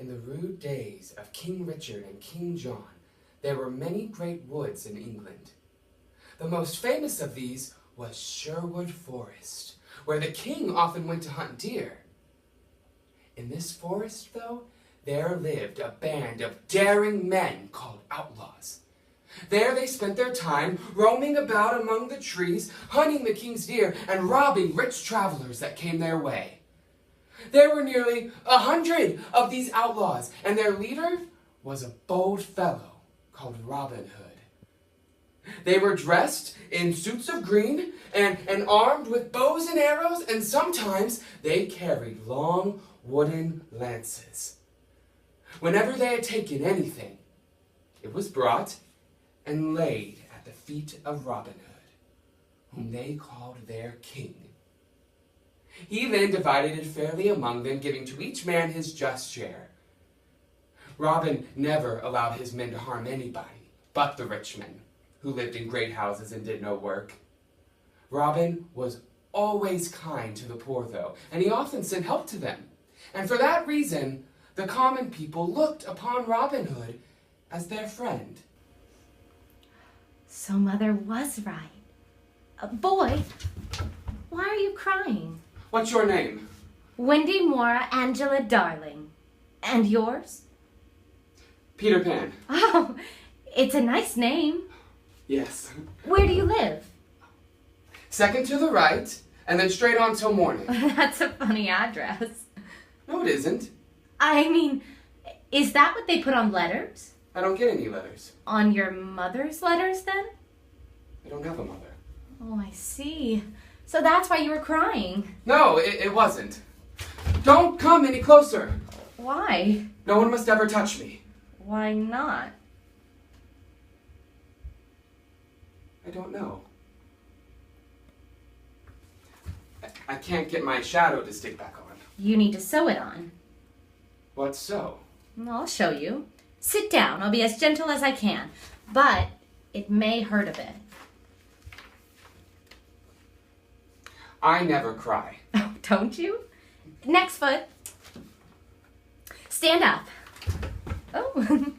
In the rude days of King Richard and King John, there were many great woods in England. The most famous of these was Sherwood Forest, where the king often went to hunt deer. In this forest, though, there lived a band of daring men called outlaws. There they spent their time roaming about among the trees, hunting the king's deer, and robbing rich travelers that came their way. There were nearly 100 of these outlaws, and their leader was a bold fellow called Robin Hood. They were dressed in suits of green and armed with bows and arrows, and sometimes they carried long wooden lances. Whenever they had taken anything, it was brought and laid at the feet of Robin Hood, whom they called their king. He then divided it fairly among them, giving to each man his just share. Robin never allowed his men to harm anybody but the rich men, who lived in great houses and did no work. Robin was always kind to the poor, though, and he often sent help to them. And for that reason, the common people looked upon Robin Hood as their friend. So Mother was right. Boy, why are you crying? What's your name? Wendy Mora Angela Darling. And yours? Peter Pan. Oh, it's a nice name. Yes. Where do you live? Second to the right, and then straight on till morning. That's a funny address. No, it isn't. I mean, is that what they put on letters? I don't get any letters. On your mother's letters, then? I don't have a mother. Oh, I see. So that's why you were crying. No, it wasn't. Don't come any closer. Why? No one must ever touch me. Why not? I don't know. I can't get my shadow to stick back on. You need to sew it on. What so? I'll show you. Sit down. I'll be as gentle as I can. But it may hurt a bit. I never cry. Oh, don't you? Next foot. Stand up. Oh.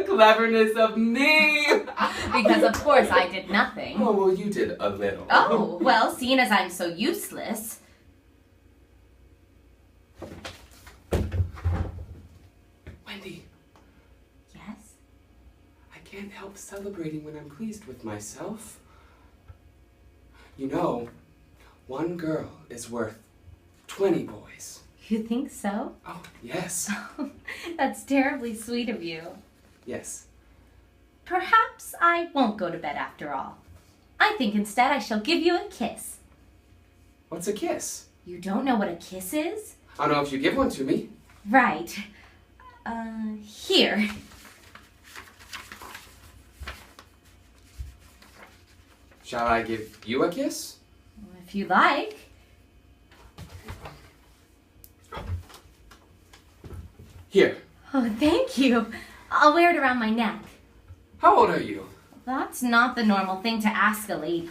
Cleverness of me! Because of course I did nothing. Oh, well, you did a little. Oh, well, seeing as I'm so useless. Wendy, Yes? I can't help celebrating when I'm pleased with myself. You know, one girl is worth 20 boys. You think so? Oh, yes. That's terribly sweet of you. Yes. Perhaps I won't go to bed after all. I think instead I shall give you a kiss. What's a kiss? You don't know what a kiss is? I don't know if you give one to me. Right. Here. Shall I give you a kiss? If you like. Here. Oh, thank you. I'll wear it around my neck. How old are you? That's not the normal thing to ask a lady.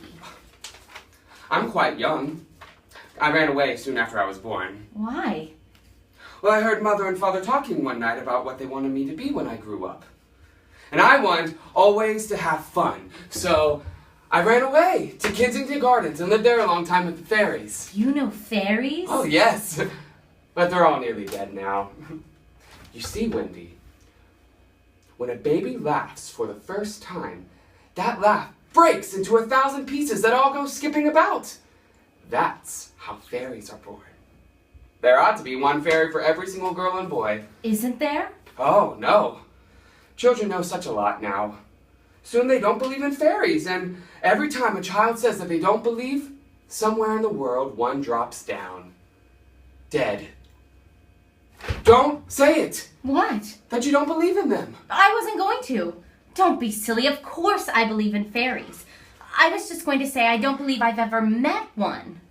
I'm quite young. I ran away soon after I was born. Why? Well, I heard Mother and Father talking one night about what they wanted me to be when I grew up. And I wanted always to have fun. So I ran away to Kensington Gardens and lived there a long time with the fairies. You know fairies? Oh, yes. But they're all nearly dead now. You see, Wendy, when a baby laughs for the first time, that laugh breaks into 1,000 pieces that all go skipping about. That's how fairies are born. There ought to be one fairy for every single girl and boy. Isn't there? Oh, no. Children know such a lot now. Soon they don't believe in fairies, and every time a child says that they don't believe, somewhere in the world one drops down. Dead. Don't say it! What? That you don't believe in them. I wasn't going to. Don't be silly. Of course I believe in fairies. I was just going to say I don't believe I've ever met one.